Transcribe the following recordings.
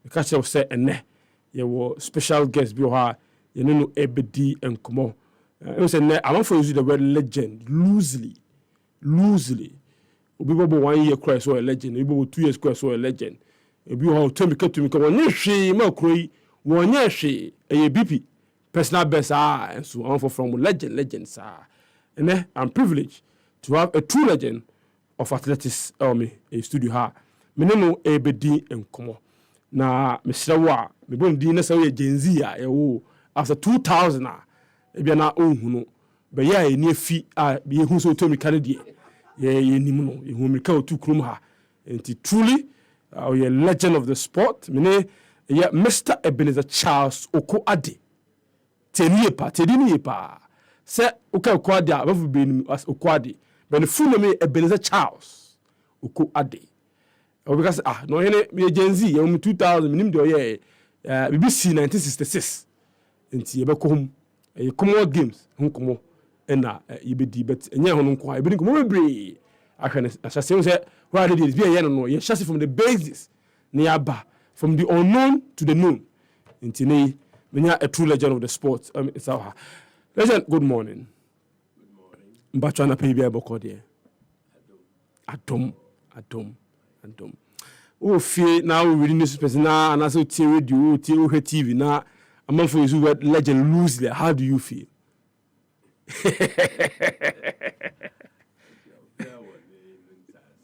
Because you say ene you were special guest bi ha you know ebedi enkomo. You say ne I want for use the word legend loosely. Obi bobo 1 year cry so a legend, obi bobo 2 years cry so a legend. Obi ho to me wonye hwe ma kroi wonye hwe e BP personal best and so on from legend sir. And I'm privileged to have a true legend of athletics me a studio ha. Me no ebedi enkomo. Na me srewa me bon di na say Gen Z a after 2000 e bia na ohunu no be ya e ne fi a be hu so to me kare die ye nim no e hu me ka otu krum ha enti truly a legend of the sport me ne Mr. Ebenezer Charles Okoe Addy teni pa se Okoe Addy a bafu be nim as Okoe Addy but the full name Ebenezer Charles Okoe Addy because no hene me Gen Z ye 2000 minim de oye BBC 1966 enti ye be ko hom Commonwealth Games hunkomo na yebedi but enye ho nko ebedi nko bebre ahwe asase say why did this be ye no ye chassis from the basis na yaba from the unknown to the known enti ne menya a true legend of the sport it's our legend. Good morning mbacho na pay bia boko de adom o fie na we reading newspapers na na so tie radio tie o TV na among for use word legend loosely. How do you feel?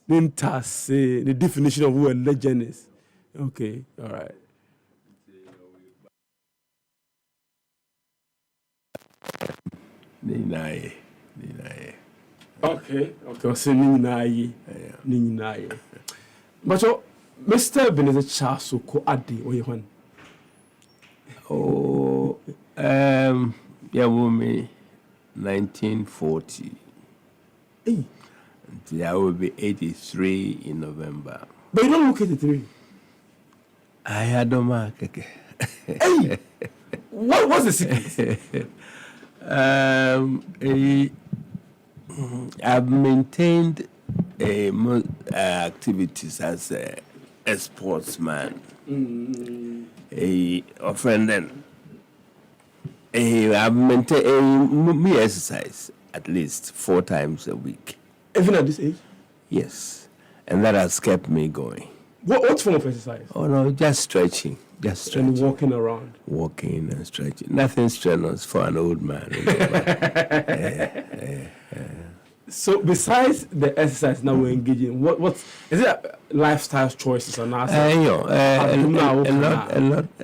The definition of who a legend is. Okay, all right. Ninaye. Okay. So Ninaye. But so, Mr. Ebenezer Charles Okoe Addy, or you yeah, woman, 1940. Hey. Until I will be 83 in November. But you don't look 83. I had a mark. Hey, what was the secret? I've maintained activities as a sportsman. A friend then. I've maintained me exercise at least 4 times a week. Even at this age? Yes, and that has kept me going. What form of exercise? Oh no, just stretching. And walking around. Walking and stretching. Nothing strenuous for an old man. So besides the exercise now we're engaging, what is it? Lifestyle choices or not? A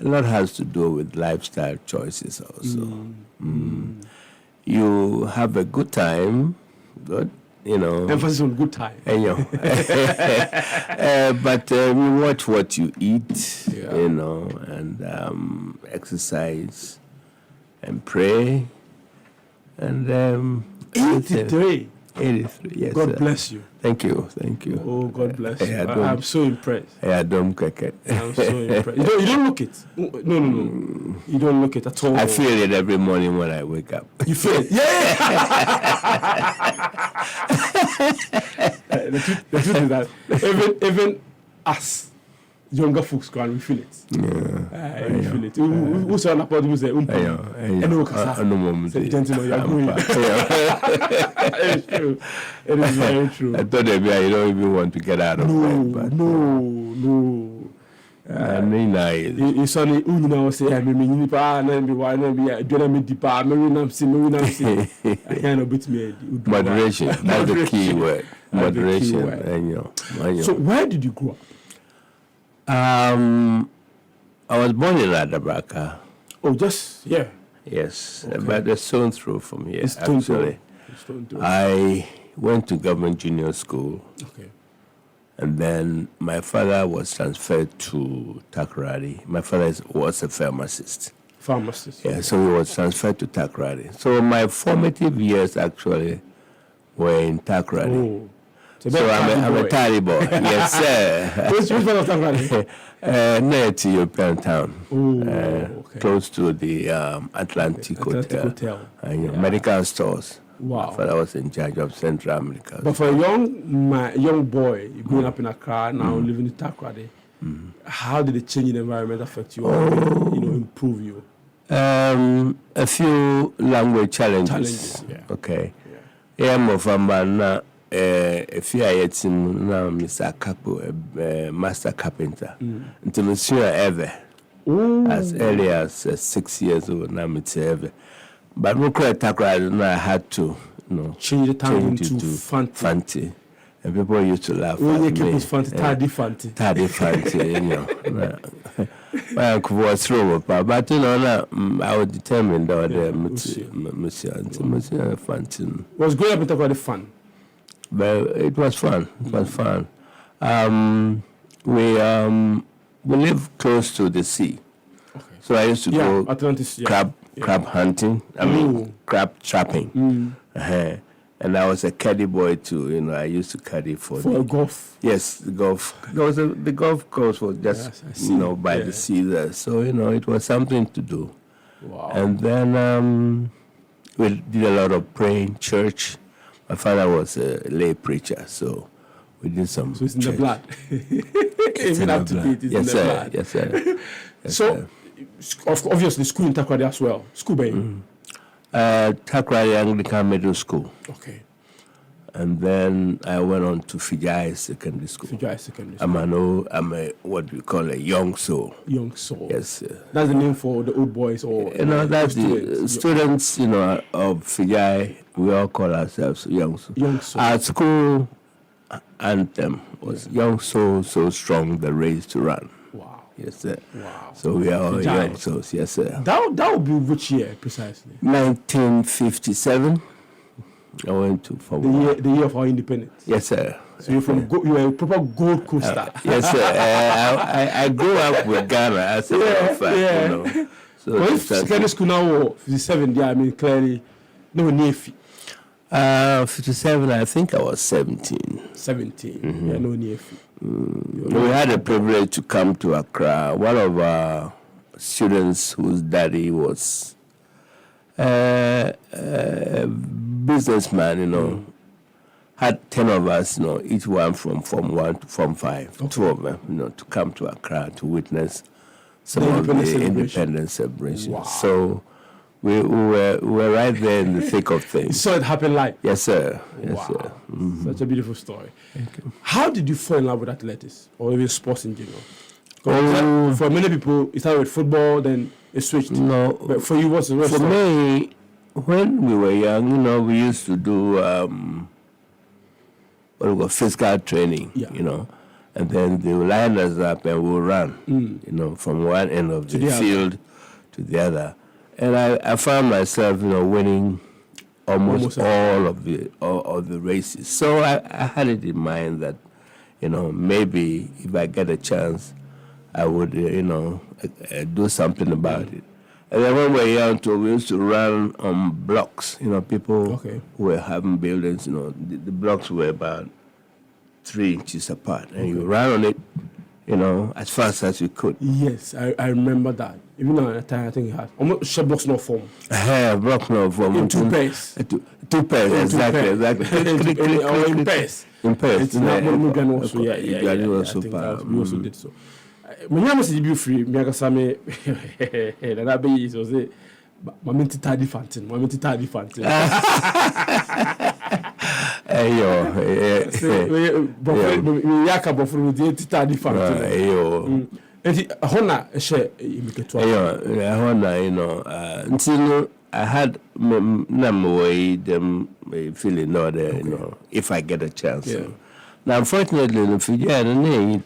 lot has to do with lifestyle choices also. You have a good time, good, Emphasis on good time. But you watch what you eat, and exercise and pray, and 83. 83, yes. God bless you. Thank you. Oh, God bless you. I'm so impressed. I'm so impressed. You don't look it. No. You don't look it at all. I feel it every morning when I wake up. You feel it? Yeah! The truth is that even us, younger folks, we feel it. Yeah. We feel it. Who's on the pod who say, and gentlemen, you're going. It's true. It is very true. I thought maybe you don't even want to get out of bed. But No. You saw the Unina say, I'm a mini pa, and be one and be a Jonah Dipa, Marinam Sim, I can't beat me. Moderation, that's the key word. Moderation. So, where did you grow up? I was born in Adabraka. Oh, just yeah. Yes, Okay. but a stone throw from here. Actually, I went to government junior school. Okay. And then my father was transferred to Takoradi. My father was a pharmacist. Yeah, so he was transferred to Takoradi. So my formative years actually were in Takoradi. Oh. So I'm a Tari boy. Yes, sir. Which part of Takoradi? Near to European town. Okay. Close to the Atlantic Hotel. Medical stores. Wow. My father was in charge of Central America. But for a young boy growing up in Accra, now living in Takoradi, How did the change in environment affect you, or improve you? A few language challenges. Okay. Yeah, more from na if you are now Mr. Capo, master carpenter. Until Monsieur ever. As early as 6 years old, now it's ever. But we quite I had to, change the time into Fanti. And people used to laugh at me. Tardy Fanti, My uncle was through, but I was determined that Monsieur Fanti. Was growing up in Takoradi fun? But it was fun. It was fun. We live close to the sea. Okay. So I used to go Atlantis, crab hunting. Crab trapping. And I was a caddy boy too. I used to caddy for golf. Yes, the golf. The golf course was just by the sea there. So it was something to do. Wow. And then we did a lot of praying, church. My father was a lay preacher, so we did some. So it's in church. the blood. Even up to date, it's in the blood. Yes, sir. So, obviously, school in Takoradi as well. School, baby. Takoradi Anglican Middle School. Okay. And then I went on to Fijai Secondary School. I'm a what we call a young soul. Young soul. Yes, sir. That's the name for the old boys or that's the students, of Fijai. We all call ourselves young soul. Young soul. Our school anthem was young soul, so strong, the race to run. Wow. Yes, sir. Wow. So we are all young souls. Yes, sir. That would be which year precisely? 1957. I went to the year of our independence. Yes, sir. So you were a proper Gold Coaster. Yes, sir. I grew up with Ghana as a matter of fact. So if secondary school now 57, clearly no Nefi. 57, I think I was 17. 17. Yeah, no Nefi. We had a privilege to come to Accra. One of our students whose daddy was businessman, had 10 of us, each one from Form 1 to Form 5, okay. 2 of them, to come to Accra to witness some of the independence celebration. Wow. So we were right there in the thick of things. You saw it happen live? Yes, sir. Yes, wow. sir. Mm-hmm. Such a beautiful story. Thank you. How did you fall in love with athletics or even sports in general? For many people, it started with football, then it switched. No. But for you, what's the rest? For me, when we were young, we used to do what we call physical training, and then they would line us up and we'll run, from one end of the field to the other. And I found myself, winning almost all of the races. So I had it in mind that, maybe if I get a chance, I would, do something about it. And then when we were young, we used to run on blocks. People who were having buildings, the blocks were about 3 inches apart. And you ran on it, as fast as you could. Yes, I remember that. Even at the time, I think it had almost blocks no form. Blocks no form. In 2 pairs. 2 pairs, exactly. Or in pairs. In pairs. We also did so. When I was in free, me agasa me that I be so say Mama Titadi Fantin. Yaka bofuru di Titadi Fantin. Enti hona she imiketo. Hona, until I had them feeling there, if I get a chance. Yeah. Now, unfortunately, in Fiji, I don't need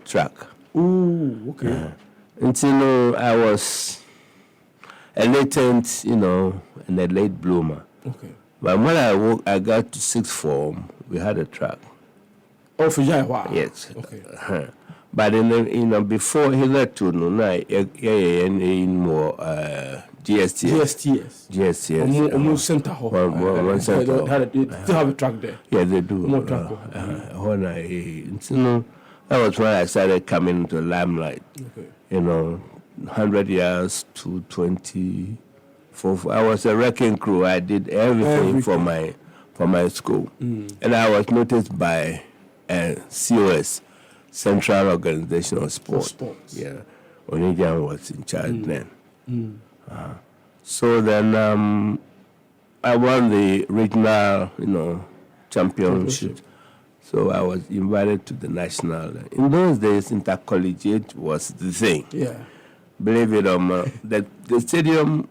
track. Ooh, okay. Until I was a latent, and a late bloomer. Okay. But when I got to 6th form, we had a track. Oh, for yeah, wow. Yes. Okay. But before he led to in more GSTS. Almost center hall. One center. They still have a track there. Yeah, they do. More track. That was when I started coming into limelight. Okay. 100 years to 24. I was a wrecking crew. I did everything for my school, and I was noticed by COS, Central Organization of Sports. Yeah. Onijan was in charge then. So then I won the regional, championship. So I was invited to the national. In those days, intercollegiate was the thing. Yeah. Believe it or not, the stadium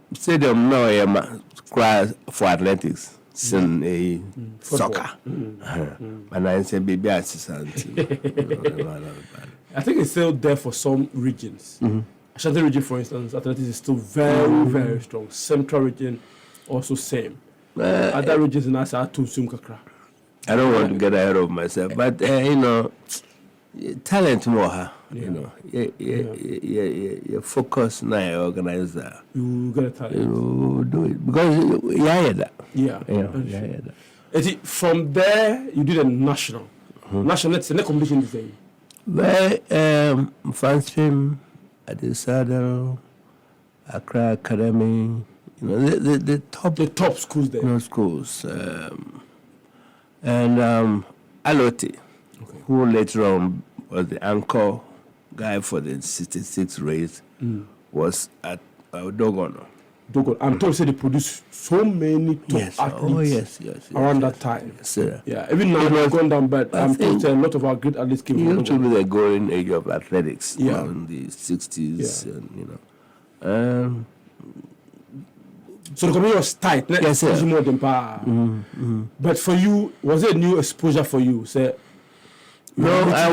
now cries for athletics, soccer. And I said, baby, assistant. I think it's still there for some regions. Ashanti region, for instance, athletics is still very, very strong. Central region, also same. Other regions in Asa too soon kakra. I don't want to get ahead of myself, but talent more, you focus now, you organize that. You get a talent. You do it because From there, you did a national. National, let's say, next competition is the same. Fanstream, Adisada, Accra Academy, the top schools there. Schools. And Alote, who later on was the anchor guy for the 66 race, was at Dogono. I'm told they produced so many top athletes around that time. Yes, sir. Yeah, even now they've gone down, but I'm told a lot of our great athletes came from used to be the golden age of athletics in the 60s, and so the community was tight. Yes, sir. More than But for you, was it a new exposure for you? No, I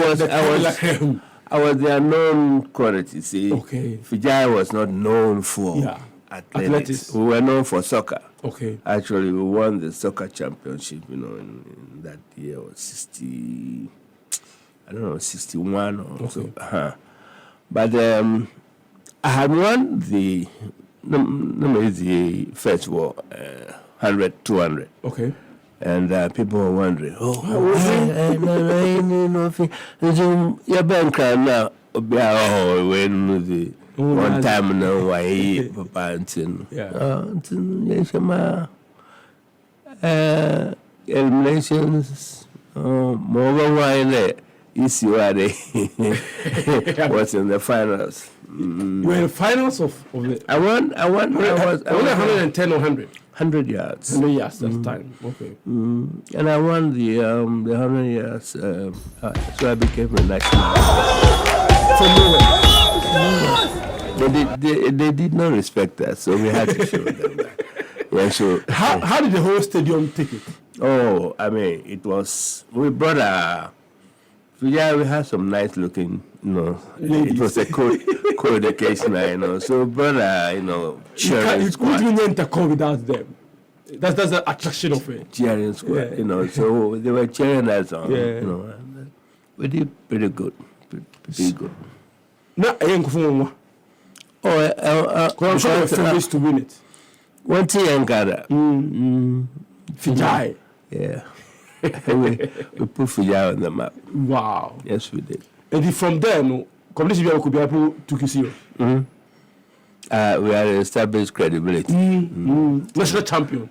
was the unknown quality. See, Fijai was not known for athletics. We were known for soccer. Okay. Actually, we won the soccer championship. In that year was 61 or so. But I had won the. The first war, 100, 200. Okay. And people were wondering, your bank now, when the one time now, why, Papa, eliminations, more than wine, ECUAD was in the finals. You were in the finals of it? I won. Was 110 or 100? 100 yards. 100 yards that time. Okay. And I won the 100 yards. So I became a national. From nowhere. They did not respect that, so we had to show them that. Yeah, so how did the whole stadium take it? Oh, I mean, it was. We brought we had some nice looking, it was a co-education, so brother, cheering squad. You couldn't enter without them. That's the attraction of it. Cheering squad, so they were cheering us on, and we did pretty good, pretty good. Now, I'm sure the favorites to win it. One thing and gather. Fijai. Yeah. we put Fijai on the map. Wow. Yes, we did. And from there, competition could be able to kiss you. We had established credibility. National champion.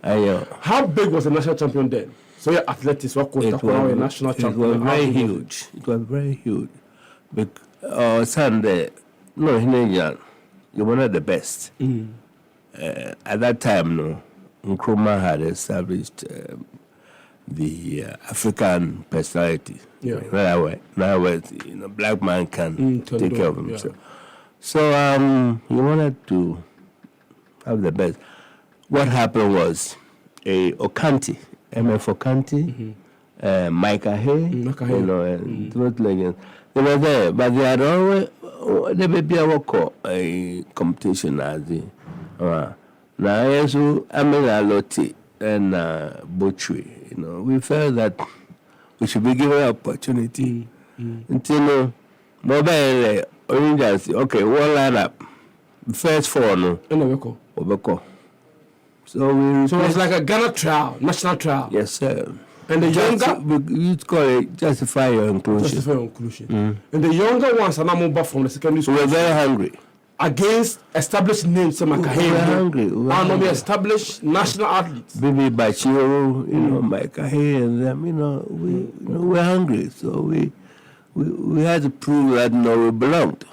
How big was the national champion then? So your athletics were a national champion. It was very huge. It was very huge. Sunday, you were not the best. At that time, Nkrumah had established the African personality. Now, black man can take care of himself. So he wanted to have the best. What happened was Okanti, MF Okanti, Micah Hay, and those legends. They were there, but they had always they may be a competition as the now yes, Amela Lotti and Butchery. We felt that we should be given an opportunity. Until mobile oranges, okay, one line up. First four, no. Obeko. So it was like a Ghana trial, national trial. Yes, sir. And the younger, you call it justify your inclusion. And the younger ones are now moved back from the secondary school. We were very hungry. Against established names, we were hungry. We established national athletes. Bibi Bachiro, Micah Hay, and them. We were hungry, so we we had to prove that we belonged.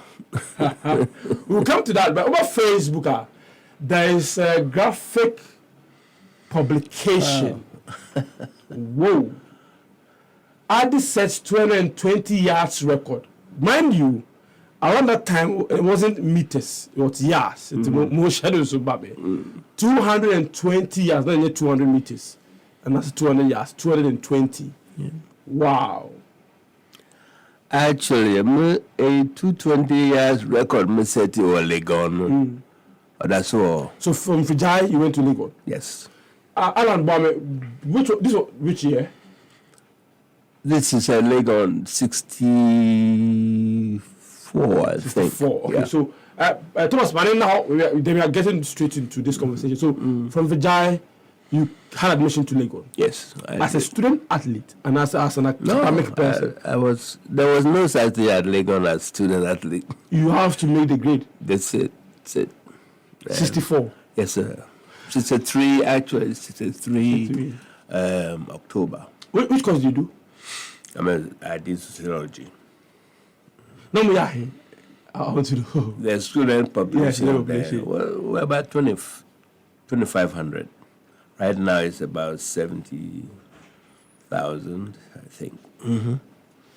We'll come to that, but over Facebook, there is a graphic publication. Whoa. Addy sets 220 yards record. Mind you, around that time, it wasn't meters, it was yards. It's more shadows of Babe. 220 yards, not yet 200 meters. And that's 200 yards, 220. Yeah. Wow. Actually, a 220 yards record, I set you Legon. That's all. So from Fijai, you went to Legon? Yes. Alan Bame, which year? This is a Legon 64, I think. 64. Okay, yeah. So Thomas, now we are getting straight into this conversation. So from Vijay, you had admission to Legon. Yes. As a student athlete and as an academic person. There was no such thing at Legon as student athlete. You have to make the grade. That's it. 64. Yes, sir. 63, actually, 63 October. Which course do you do? I did sociology. No, we are here. I want to know. The student population, yes, we're about 2,500. Right now it's about 70,000, I think.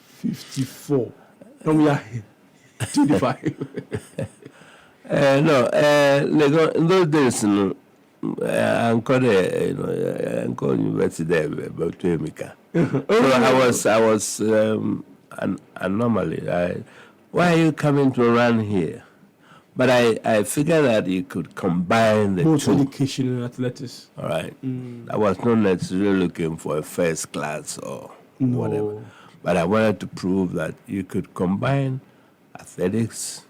54. No, we are here. 25. Legon, in those days, I called university there about 2 Emeka. So I was an anomaly. Why are you coming to run here? But I figured that you could combine the both two. Education and athletics. All right. I was not necessarily looking for a first class or whatever. But I wanted to prove that you could combine athletics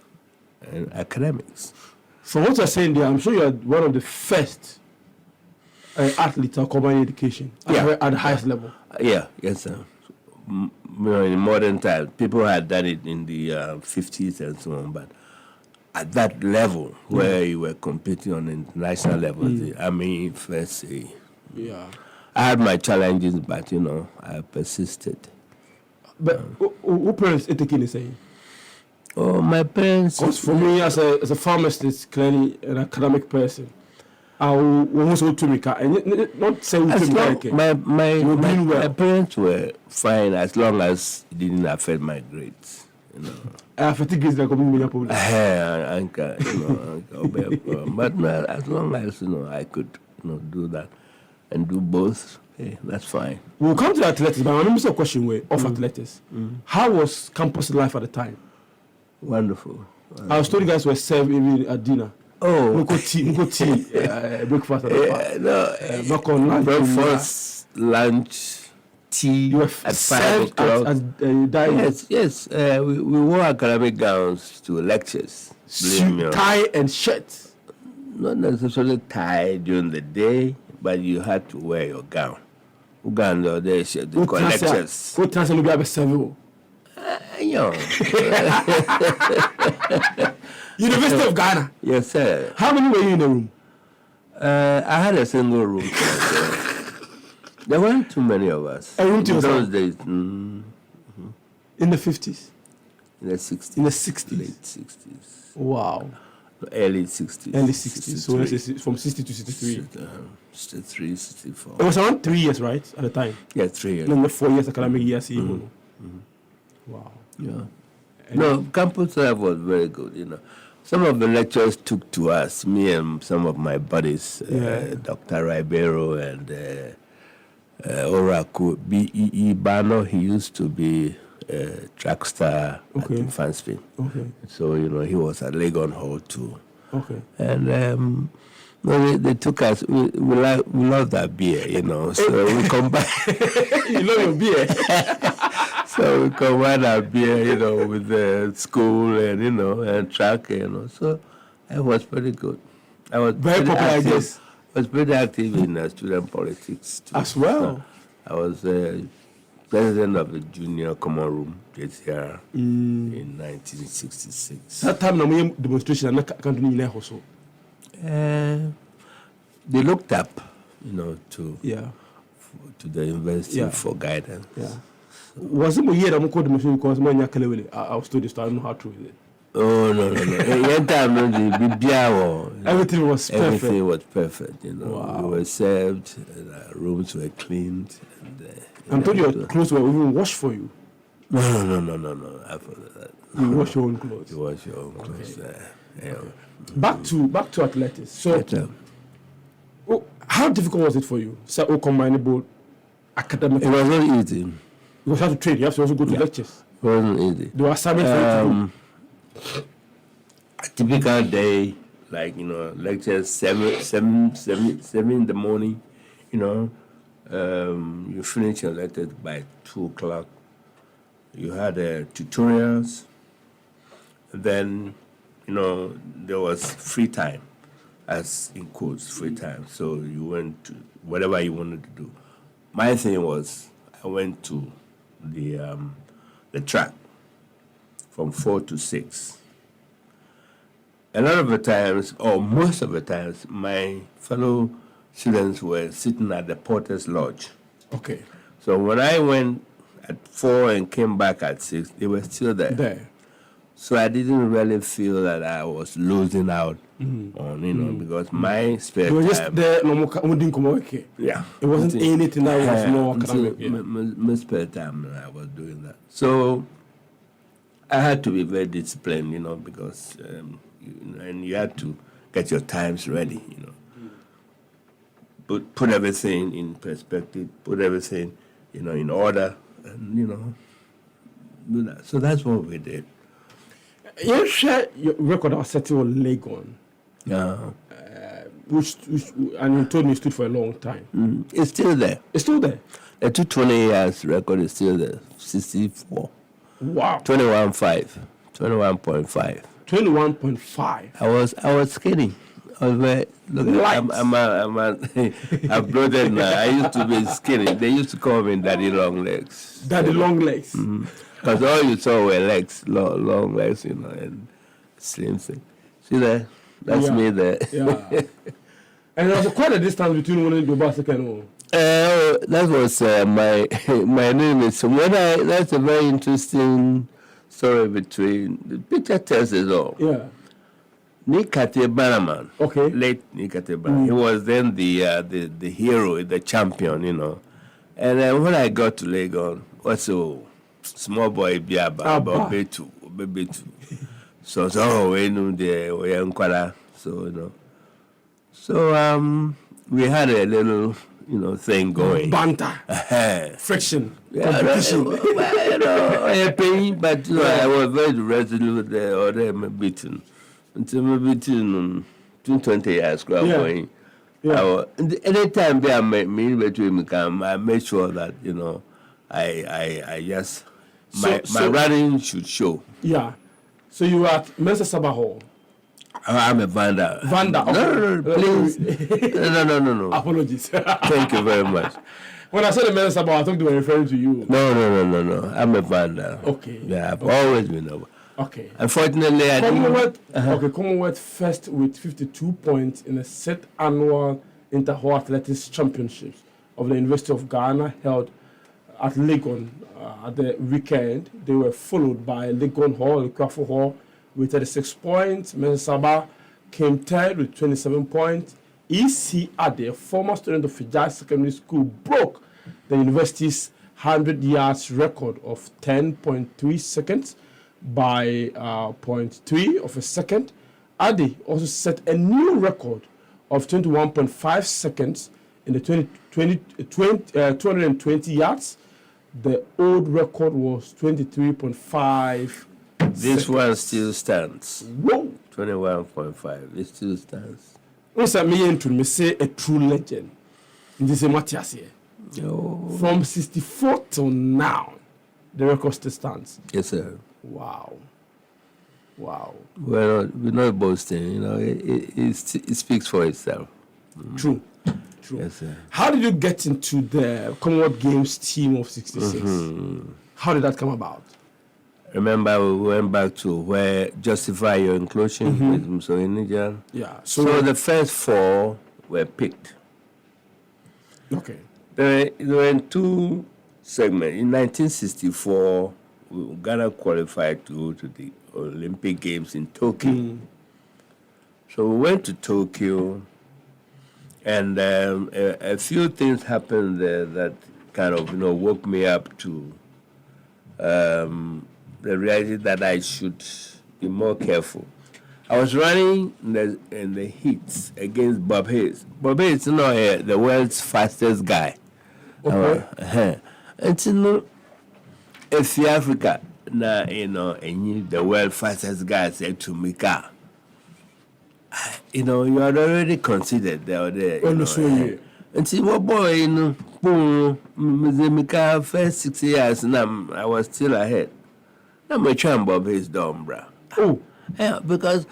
and academics. From what you're saying there, I'm sure you're one of the first athletes to combine education at the highest level. Yes, sir. In modern times, people had done it in the 50s and so on, but at that level where you were competing on international level, first. Yeah. I had my challenges, but I persisted. But who parents taking saying? Oh, my parents. Because for me, as a pharmacist, clearly an academic person, I will also to make and not say my parents were fine as long as it didn't affect my grades. Affecting grades like a problem. But as long as I could do that and do both, that's fine. We'll come to athletics, but I remember a question of athletics. How was campus life at the time? Wonderful. Our study guys were served even at dinner. Oh, breakfast at the breakfast, lunch, tea at 5 o'clock. Yes. We wore academic gowns to lectures. Tie and shirt. Not necessarily tie during the day, but you had to wear your gown. Uganda, they lectures. What time will be able to University of Ghana. Yes, sir. How many were you in the room? I had a single room. There weren't too many of us. A room to yourself? In those days. In the 50s? In the 60s. In the 60s? Late 60s. Wow. Early 60s. Early 60s. So let's say from 60 to 63. 63, 64. It was around 3 years, right? At the time? Yeah, 3 years. Then the 4 years academic year. Wow. Yeah. No, campus life was very good, Some of the lecturers took to us, me and some of my buddies, Dr. Ribeiro and Oraku, B.E.E. Bano. He used to be a track star at Fansfin. Okay. So, he was at Legon Hall too. Okay. And they took us, we love that beer, so we combine. You love your beer? So we combine our beer, with the school and, and track, So it was pretty good. I was very popular, I guess. I was pretty active in student politics too. As well? I was president of the Junior Common Room, JCR, in 1966. That time, the demonstration, I can't do it also. They looked up, to the university for guidance. Yeah. Was it my year I'm called the machine because my I was told this, so I don't know how true is it. Oh no. Everything was perfect. Everything was perfect. You know, Wow. we were served, and our rooms were cleaned. And, I'm told your clothes were even washed for you. No. After that, You wash your own clothes. you wash your own clothes. Yeah. Back to athletics. So, Better. how difficult was it for you? So, combinable academic. It was not easy. You have to train. You have to also go to lectures. It wasn't easy. There were assignments for you to do. A typical day, like, you know, lectures 7 in the morning, you know, you finish your lectures by 2 o'clock. You had tutorials. Then, you know, there was free time, as in quotes, free time. So you went to whatever you wanted to do. My thing was, I went to the track from 4 to 6. A lot of the times, or most of the times, my fellow students were sitting at the Porter's Lodge. Okay. So when I went at 4 and came back at 6, they were still there. So I didn't really feel that I was losing out on, you know, because my spare time. You were just there, Yeah. It wasn't anything that was more academic. My spare time, I was doing that. So I had to be very disciplined, you know, because, and you had to get your times ready, you know. Put everything in perspective, put everything, you know, in order, and, you know, do that. So that's what we did. You share your record of setting on Legon. Yeah. Which and you told me it stood for a long time. It's still there. It's still there. The 220 years record is still there. 64. Wow. 21.5. 21.5. 21.5. I was skinny. I was very, look, I'm bloated now. I used to be skinny. They used to call me Daddy Long Legs. Daddy Long Legs. Because all you saw were legs, long legs, you know, and slim thing. See there? That's me there. Yeah. And there was quite a distance between one and the bicycle and all. That was my name is. That's a very interesting story between the picture tells it all. Yeah. Nikate Banaman. Okay. Late Nikate Banaman. He was then the hero, the champion, you know. And then when I got to Legon, also small boy Biaba, Betu. So we knew we are so, you know. So we had a little, you know, thing going. Banter. Friction. Competition. But you know, I was very resolute there, or they were beaten. Until maybe 20 years going. Yeah. Anytime they met me between I made sure that, you know, I just my running should show. Yeah. So you were at Mensa Sabah Hall. I'm a Vanda. Vanda. Okay. No, please. No. Apologies. Thank you very much. When I said the Mensa Sabah, I think they were referring to you. No. I'm a Vanda. Okay. Yeah, I've always been over. Okay. Unfortunately, I didn't. Commonwealth first with 52 points in the set annual Inter-Hall Athletics Championships of the University of Ghana held at Legon at the weekend. They were followed by Legon Hall, Kwafo Hall with 36 points. Mensaba came third with 27 points. E.C. Addy, a former student of Fijai Secondary School, broke the university's 100 yards record of 10.3 seconds by 0.3 of a second. Addy also set a new record of 21.5 seconds in the 220 yards. The old record was 23.5. This one still stands. Whoa! 21.5. It still stands. Once me say a true legend. This is Matthias here. From 64 till now, the record still stands. Yes, sir. Wow. Well, we're not boasting, you know, it speaks for itself. True. Yes, sir. How did you get into the Commonwealth Games team of 66? How did that come about? Remember, we went back to where Justify Your Inclusion with Mussolini. Yeah. So the first 4 were picked. Okay. There were 2 segment. In 1964, Ghana qualified to go to the Olympic Games in Tokyo. So we went to Tokyo, and a few things happened there that kind of, woke me up to the reality that I should be more careful. I was running in the heats against Bob Hayes. Bob Hayes, the world's fastest guy. Okay. It's if Africa, and the world fastest guy said to Mika, you had already considered there. And see what boy, Mika first 6 years, and I was still ahead. I'm a trying Bob Hayes dumb, bro. Oh, yeah, because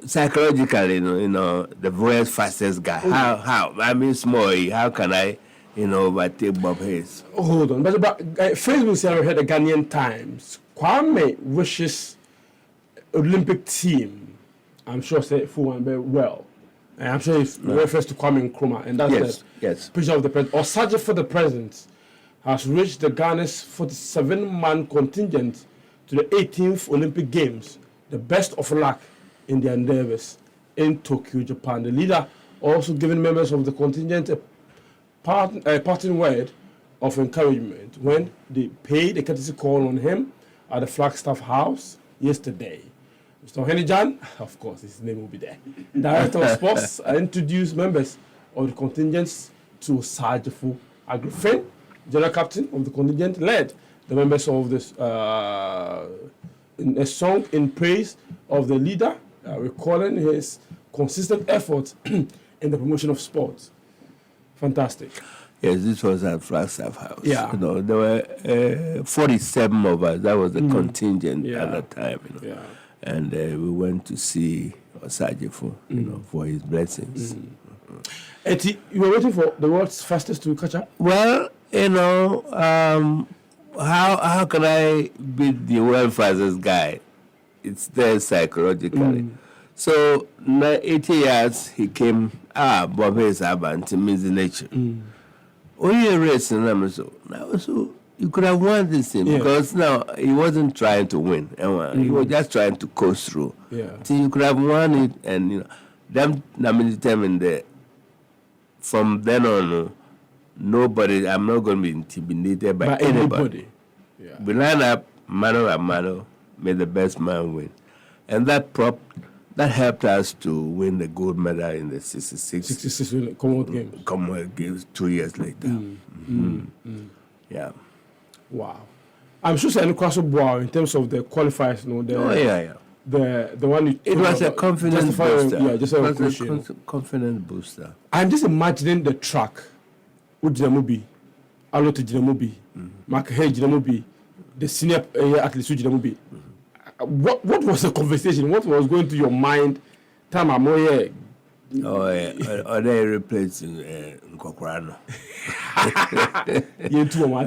psychologically, the world's fastest guy. How? I mean, small. How can I, overtake Bob Hayes? Hold on, but Facebook said I heard the Ghanaian Times. Kwame wishes Olympic team. I'm sure say full one very well. And I'm sure it refers to Kwame Nkrumah, and that's the picture of the president. Osaje for the president has reached the Ghana's 47-man contingent to the 18th Olympic Games. The best of luck in their endeavors in Tokyo, Japan. The leader also giving members of the contingent a parting word of encouragement when they paid a courtesy call on him at the Flagstaff House yesterday. Mr. Henijan, of course, his name will be there. Director of Sports introduced members of the contingents to Sajifo Agrifen, General Captain of the contingent, led the members of this in a song in praise of the leader, recalling his consistent efforts in the promotion of sports. Fantastic. Yes, this was at Flagstaff House. Yeah. There were 47 of us. That was the contingent at that time. Yeah. And we went to see Osajifo, for his blessings. Eti, you were waiting for the world's fastest to catch up? Well, how can I beat the world fastest guy? It's there psychologically. So, 80 years he came, Bob is about to miss the nature. Only a race in them, so you could have won this thing because now he wasn't trying to win. He was just trying to coast through. Yeah. So you could have won it, and them determined that from then on, nobody. I'm not going to be intimidated by anybody. Yeah. We line up mano a mano, made the best man win, and that helped us to win the gold medal in the 66 Commonwealth Games 2 years later. Yeah. Wow. I'm sure any question in terms of the qualifiers, the one it was a confidence booster. Yeah, just a confidence booster. I'm just imagining the track with Jinamubi, Alote Jinamubi, Mark Hay Jinamubi, the senior athletes with Jinamubi. What was the conversation? What was going through your mind? Time Amoye. Or they replaced Nkokorano. You too, man.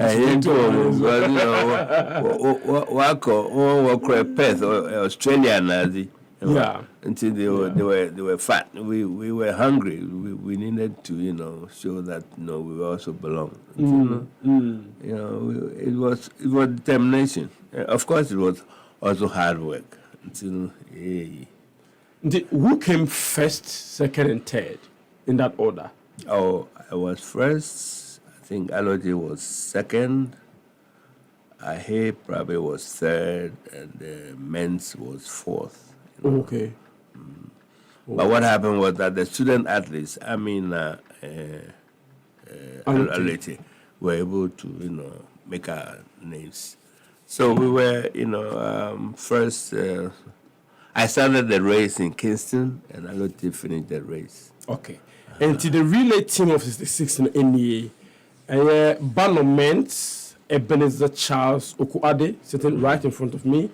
Perth or Australia, Nazi. Yeah. Until they were fat. We were hungry. We needed to show that we also belong. It was determination. Of course, it was also hard work. Until who came first, second, and third in that order? Oh, I was first. I think Aloji was second. Ahe probably was third, and Men's was fourth. Okay. But what happened was that the student athletes, Aloji, were able to, make our names. So we were, first. I started the race in Kingston, and Aloji finished the race. Okay. And to the relay team of 66 in NEA, Bannerment, Ebenezer Charles Okoe Addy, sitting right in front of me,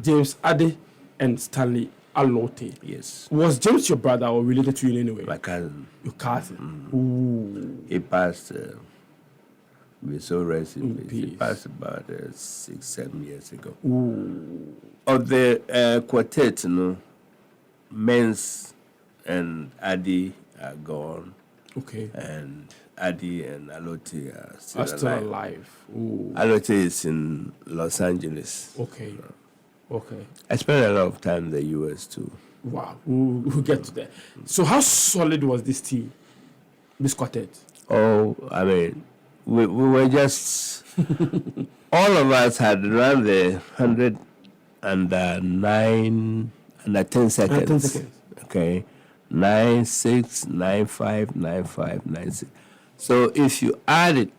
James Addy, and Stanley Alote. Yes. Was James your brother or related to you in any way? My cousin. Your cousin? Ooh. He passed, we so rest in peace. He passed about 6-7 years ago. Ooh. Of the quartet, Men's and Addy are gone. Okay. And Addy and Alote are still alive. Ooh. Alote is in Los Angeles. Okay. Okay. I spent a lot of time in the U.S. too. Wow. We'll get to that. So how solid was this team, this quartet? Oh, I mean, we were just... all of us had run the 100 under 9 under 10 seconds. 10 seconds. Okay. 9.6, 9.5, 9.5, 9.6. So if you add it,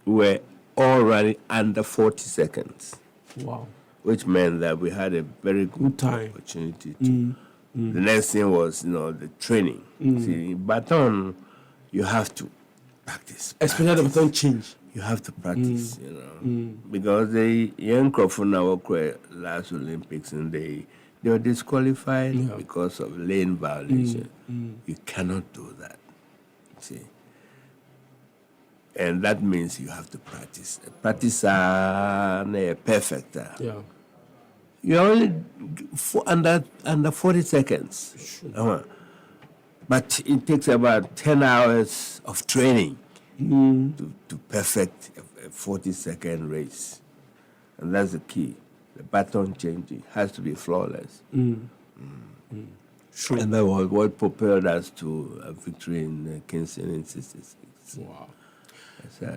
we're all running under 40 seconds. Wow. Which meant that we had a very good time opportunity to. The next thing was, the training. See, baton, you have to practice. Especially the baton change. You have to practice, because the young crowd now last Olympics and they were disqualified because of lane violation. You cannot do that. See. And that means you have to practice. Practice perfect. Yeah. You're only under 40 seconds. Sure. But it takes about 10 hours of training to perfect a 40-second race. And that's the key. The baton changing has to be flawless. Sure. And that was what propelled us to a victory in Kingston in 66. Wow.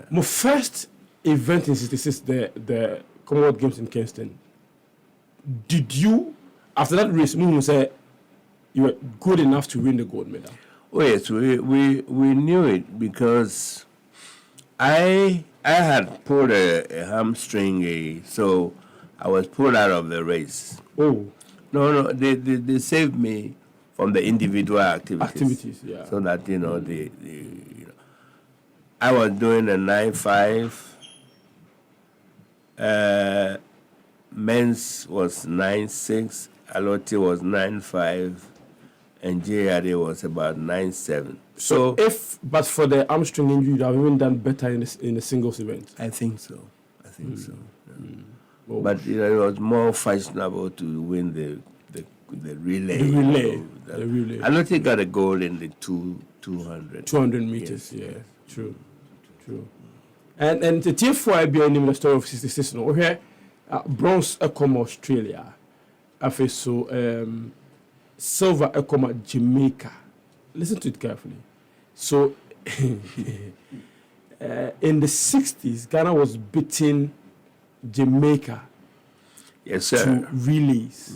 My first event in 66, the Commonwealth Games in Kingston, did you, after that race, say you were good enough to win the gold medal? Oh yes, we knew it because I had pulled a hamstring, so I was pulled out of the race. Oh. No, they saved me from the individual activities. Yeah. So that, I was doing a 9.5. Men's was 9.6. Alote was 9.5. And Addy was about 9.7. So but for the hamstring injury, you'd have even done better in the singles event. I think so. Yeah. Oh. But it was more fashionable to win the relay. The relay. Alote got a gold in the 200. 200 meters. Yes. Yeah. True. And the TF4 IBA in the story of 66 no here bronze Ekoma Australia. After so silver Ekoma Jamaica. Listen to it carefully. So in the 60s, Ghana was beating Jamaica. Yes, sir. To relays.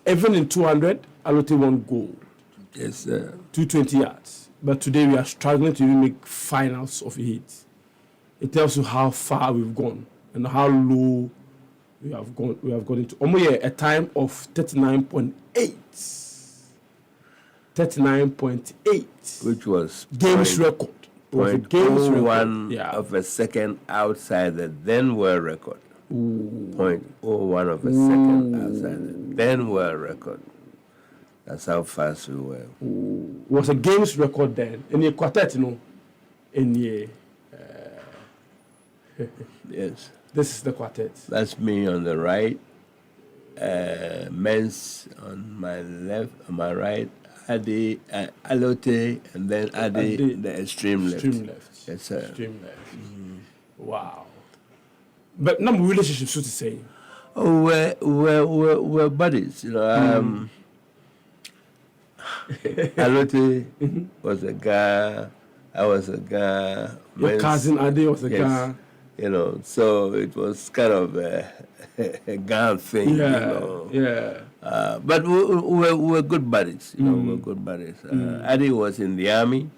Even in 200, Alote won gold. Yes, sir. 220 yards. But today we are struggling to even make finals of it. It tells you how far we've gone and how low we have gone into almost a time of 39.8. 39.8. Which was games record. Games one of a second outside the then world record. 0.01 of a second outside the then world record. That's how fast we were. It was a games record then. In the quartet, in the... yes. This is the quartet. That's me on the right. Men's on my left, on my right. Addy, Alote, and then Addy, the extreme left. Extreme left. Yes, sir. Extreme left. Wow. But no relationship, so to say. Oh, we're buddies, Alote was a guy. I was a guy. Your cousin Addy was a guy. So it was kind of a gang thing. Yeah. But we're good buddies. We're good buddies. Addy was in the army.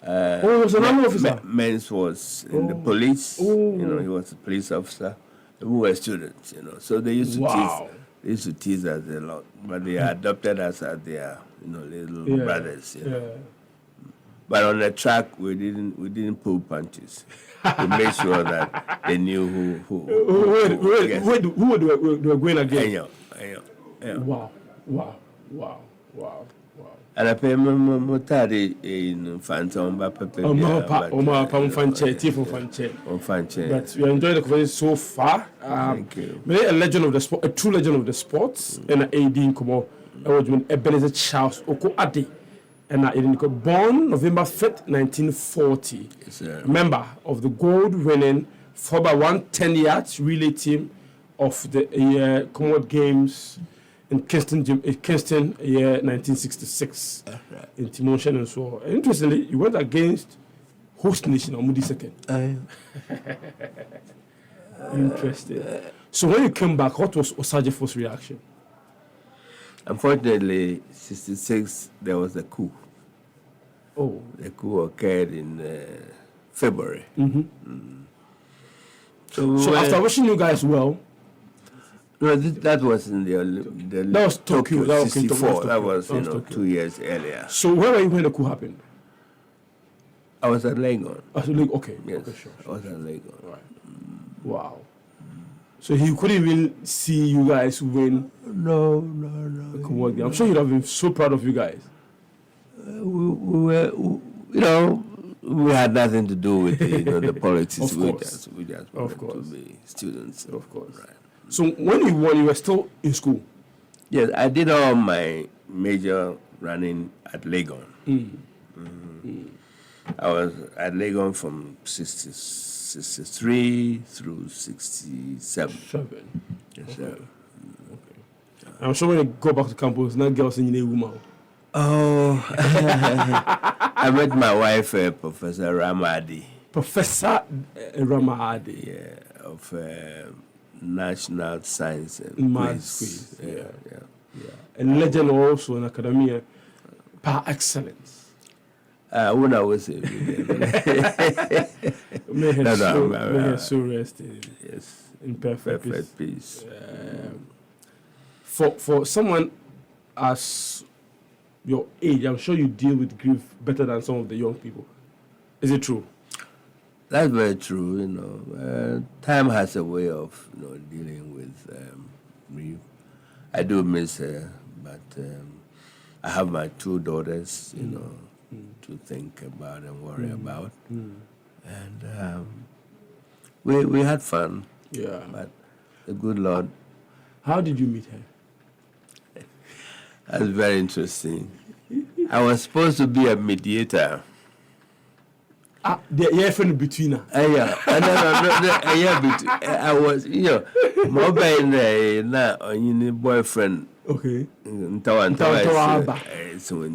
He was an army officer. Men's was in the police. He was a police officer. We were students. So they used to tease. They used to tease us a lot, but they adopted us as their, little brothers. But on the track, we didn't pull punches. We made sure that they knew who they were going against. Wow. And I pay Motari in Phantom, but But we are enjoying the conversation so far. Thank you. A legend of the sport, a true legend of the sports, and an AD in Komo, Ebenezer Charles Okoe Addy. And born November 5th, 1940. Yes, sir. Member of the gold-winning 4x1 yards relay team of the Commonwealth Games in Kingston, 1966. Right. In Timotion and so on. Interestingly, you went against host nation on Moody second. Interesting. So when you came back, what was Osagyefo reaction? Unfortunately, 66, there was a coup. Oh. The coup occurred in February. So after wishing you guys well, no, that was in the that was Tokyo. That was 64. That was, Tokyo. 2 years earlier. So where were you when the coup happened? I was at Legon. Okay. Yes, okay, sure. I was at Legon. Right. Wow. So he couldn't even see you guys win. No. I'm sure he'd have been so proud of you guys. We had nothing to do with the politics. Of course. We just wanted to be students. Of course. Right. So when you won, you were still in school? Yes, I did all my major running at Legon. I was at Legon from 63 through 67. Yes, sir. Okay. I'm sure when you go back to campus, now girls in your woman. Oh, I met my wife, Professor Ramadi. Professor Ramadi. Yeah, of National Science and Maths quiz. Yeah. And legend also in academia, par excellence. When I was may her so rest in perfect peace. For someone as your age, I'm sure you deal with grief better than some of the young people. Is it true? That's very true. Time has a way of dealing with grief. I do miss her, but I have my 2 daughters, to think about and worry about. And we had fun. Yeah. But the good Lord. How did you meet her? That's very interesting. I was supposed to be a mediator. The friend between her. Yeah. I was, mobile na boyfriend. Okay. Ntawa.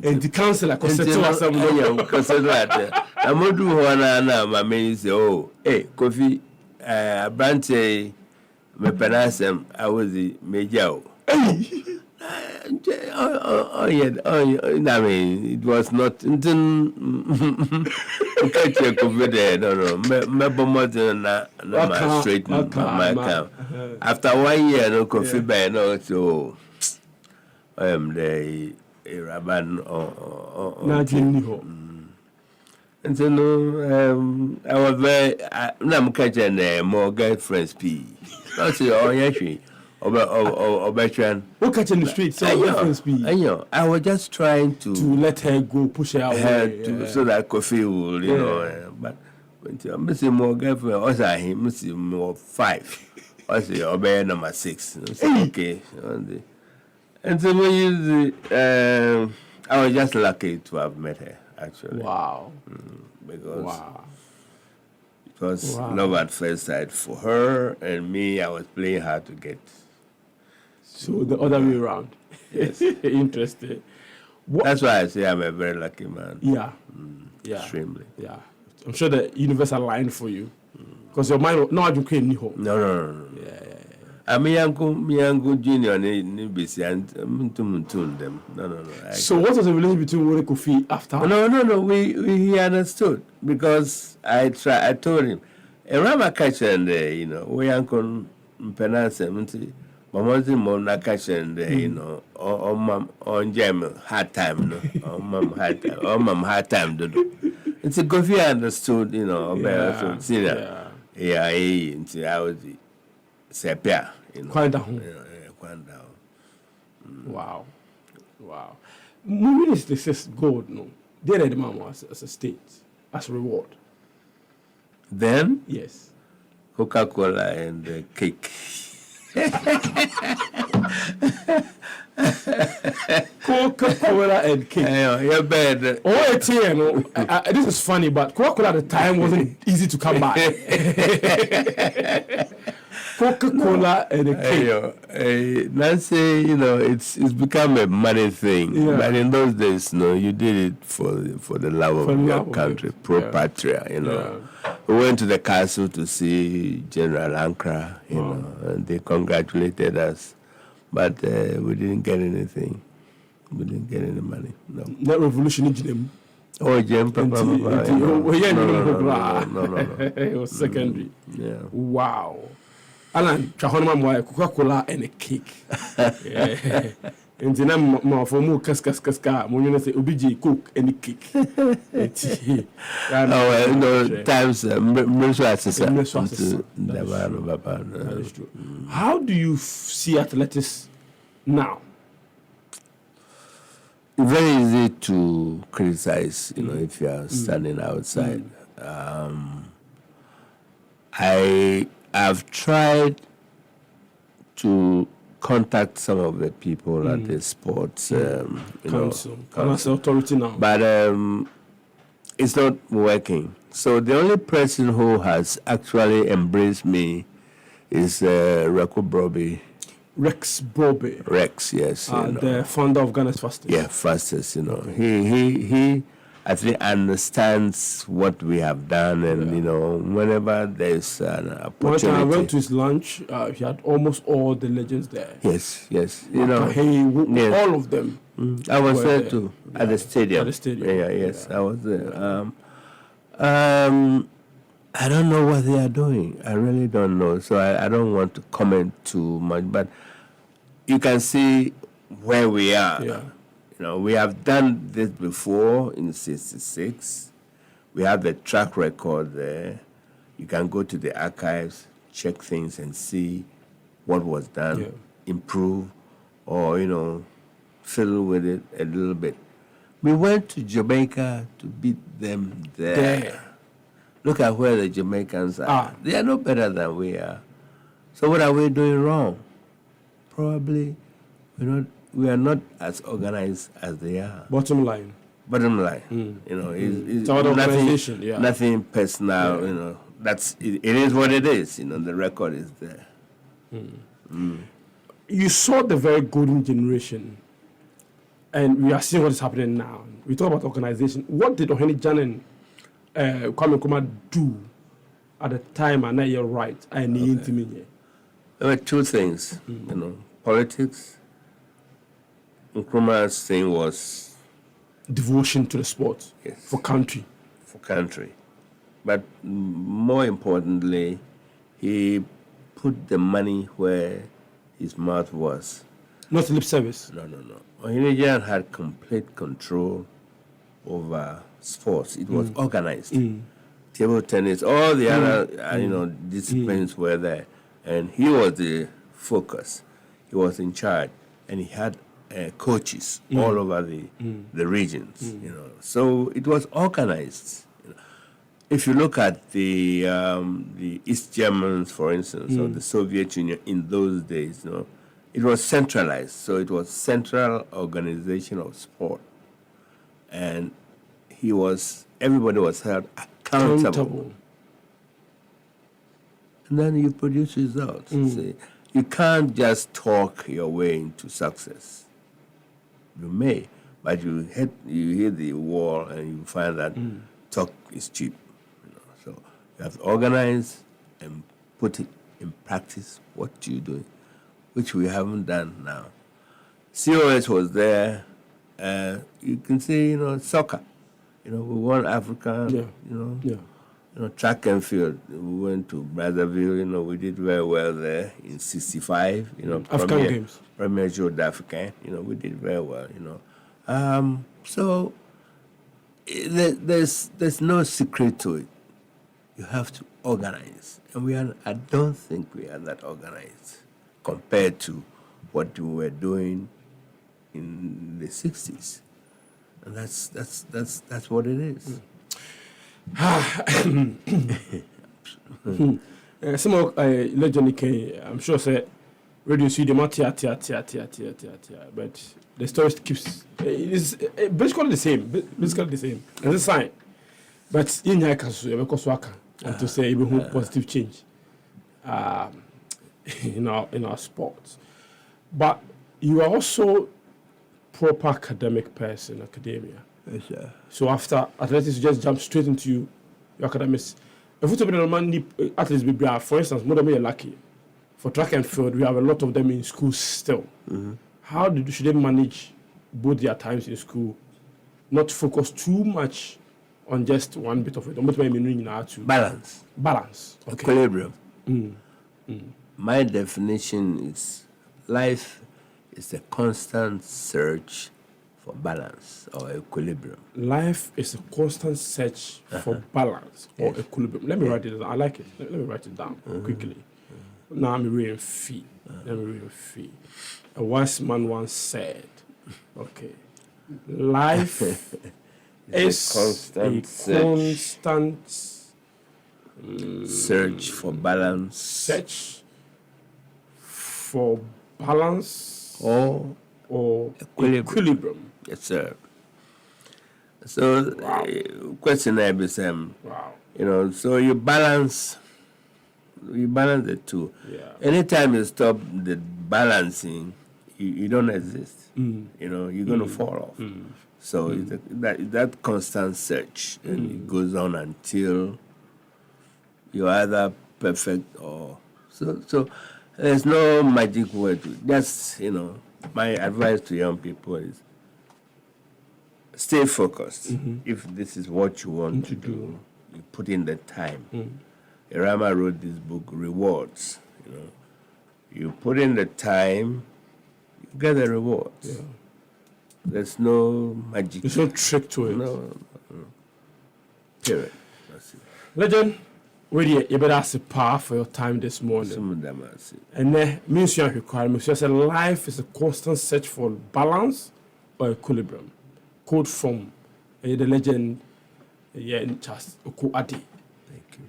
And the counselor consider Amodu Juana, my man say, oh, hey, Kofi, Brante, me penasem, I was the major. I mean, it was not until no, straight my account. After 1 year, no coffee by no, so I am the Raban or and so I was very, I'm catching more girlfriends, P. That's all, actually. Obertran. What catching the street? So I was just trying to let her go, push her away, so that coffee will, but when I'm missing more girlfriend, also I'm missing more 5. Also, Ober number 6. Okay. And so I was just lucky to have met her, actually. Wow. Because it was love at first sight for her, and me, I was playing hard to get. So the other way around. Yes. Interesting. That's why I say I'm a very lucky man. Yeah. Extremely. Yeah. I'm sure the universe aligned for you. Because your mind, no, you can't know. No. Yeah. Me uncle Junior ni busy and them. No. So what was the relationship between Wole Kofi after? No. He understood because I told him. Rama catch and we uncle Penance Mamonzi Mona catch and on Jam hard time mom hard time It's a Kofi understood senior. Yeah, I was sepia. Quite down. Wow. Moving is the gold, no. They read the man as a state, as a reward. Then? Yes. Coca-Cola and cake. Coca-Cola and cake. Yeah, bad. This is funny, but Coca-Cola at the time wasn't easy to come by. Coca-Cola and a cake. Nancy, it's become a money thing. Yeah. But in those days, you did it for the love of your country, pro patria. We went to the castle to see General Ankara, and they congratulated us, but we didn't get anything. We didn't get any money. No. That revolution in Jim. Oh, Jim, Papa. No. It was Mm. secondary. Yeah. Wow. Alan, Coca-Cola and a cake. And then I'm for more casca. When say OBG Coke and a cake. Times that is true. How do you see athletics now? Very easy to criticize, if you are standing outside. I have tried to contact some of the people at the sports council authority now, but it's not working. So the only person who has actually embraced me is Rex Broby. Rex, yes. The founder of Ghana's fastest. Yeah, fastest. He actually understands what we have done, and whenever there's an opportunity. One time I went to his lunch. He had almost all the legends there. Yes. All of them. I was there too at the stadium. At the stadium. Yes, I was there. I don't know what they are doing. I really don't know. So I don't want to comment too much, but you can see where we are. Yeah. We have done this before in '66. We have the track record there. You can go to the archives, check things, and see what was done, improve, or fiddle with it a little bit. We went to Jamaica to beat them there. Look at where the Jamaicans are. They are no better than we are. So what are we doing wrong? Probably we are not as organized as they are. Bottom line. It's organization. Nothing personal. It is what it is. The record is there. You saw the very golden generation, and we are seeing what is happening now. We talk about organization. What did Ohene Jan and Kwame Nkrumah do at the time? And now you're right. There were two things. Politics. Nkrumah's thing was devotion to the sport. Yes. For country. But more importantly, he put the money where his mouth was. Not lip service. No. Ohene Jan had complete control over sports. It was organized. Table tennis, all the other disciplines were there, and he was the focus. He was in charge, and he had coaches all over the regions. So it was organized. If you look at the East Germans, for instance, or the Soviet Union in those days, it was centralized. So it was central organization of sport, and everybody was held accountable. And then you produce results. See, you can't just talk your way into success. You may, but you hit the wall and you find that talk is cheap. So you have to organize and put it in practice what you're doing, which we haven't done now. COS was there. You can see, soccer. We won Africa. Track and field. We went to Brazzaville. We did very well there in '65. African Games. Premier Joe African. We did very well. So there's no secret to it. You have to organize, and I don't think we are that organized compared to what we were doing in the '60s. And that's what it is. Some of legend, I'm sure, say radio see the matia, but the story keeps it's basically the same. Basically the same. It's a sign. But in here, because waka and to say positive change in our sports. But you are also proper academic person in academia. Yes, sir. So after athletics, you just jump straight into your academics. If it's a man, athletes be for instance, more than me lucky. For track and field, we have a lot of them in school still. Mm-hmm. How should they manage both their times in school, not focus too much on just one bit of it? Balance. Okay. Equilibrium. My definition is life is a constant search for balance or equilibrium. Life is a constant search for balance or equilibrium. Let me write it down. I like it. Let me write it down quickly. Now I'm reading fee. A wise man once said, okay, life is a constant search for balance. Search for balance or equilibrium. Yes, sir. So, question I be so you balance the two. Yeah. Anytime you stop the balancing, you don't exist. You're going to fall off. So it's that constant search, and it goes on until you're either perfect or so. There's no magic word. Just my advice to young people is stay focused. If this is what you want to do, you put in the time. Irama wrote this book, Rewards. You put in the time, you get the rewards. Yeah. There's no magic. There's no trick to it. No. Period. That's it. Legend, you better ask the power for your time this morning. Some of them are sick. And then means you require me. So I said life is a constant search for balance or equilibrium. Quote from the legend Okoe Addy.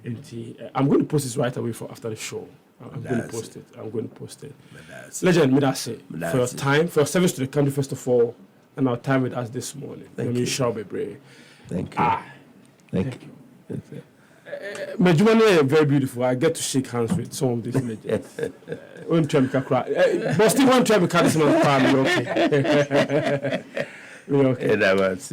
Thank you. I'm going to post this right away after the show. I'm going to post it. Legend, me that say for your time, for your service to the country first of all, and our time with us this morning. Thank you. Thank you. Thank you. Mejumane is very beautiful. I get to shake hands with some of these legends. But still, one try to cut this man. Okay. Okay.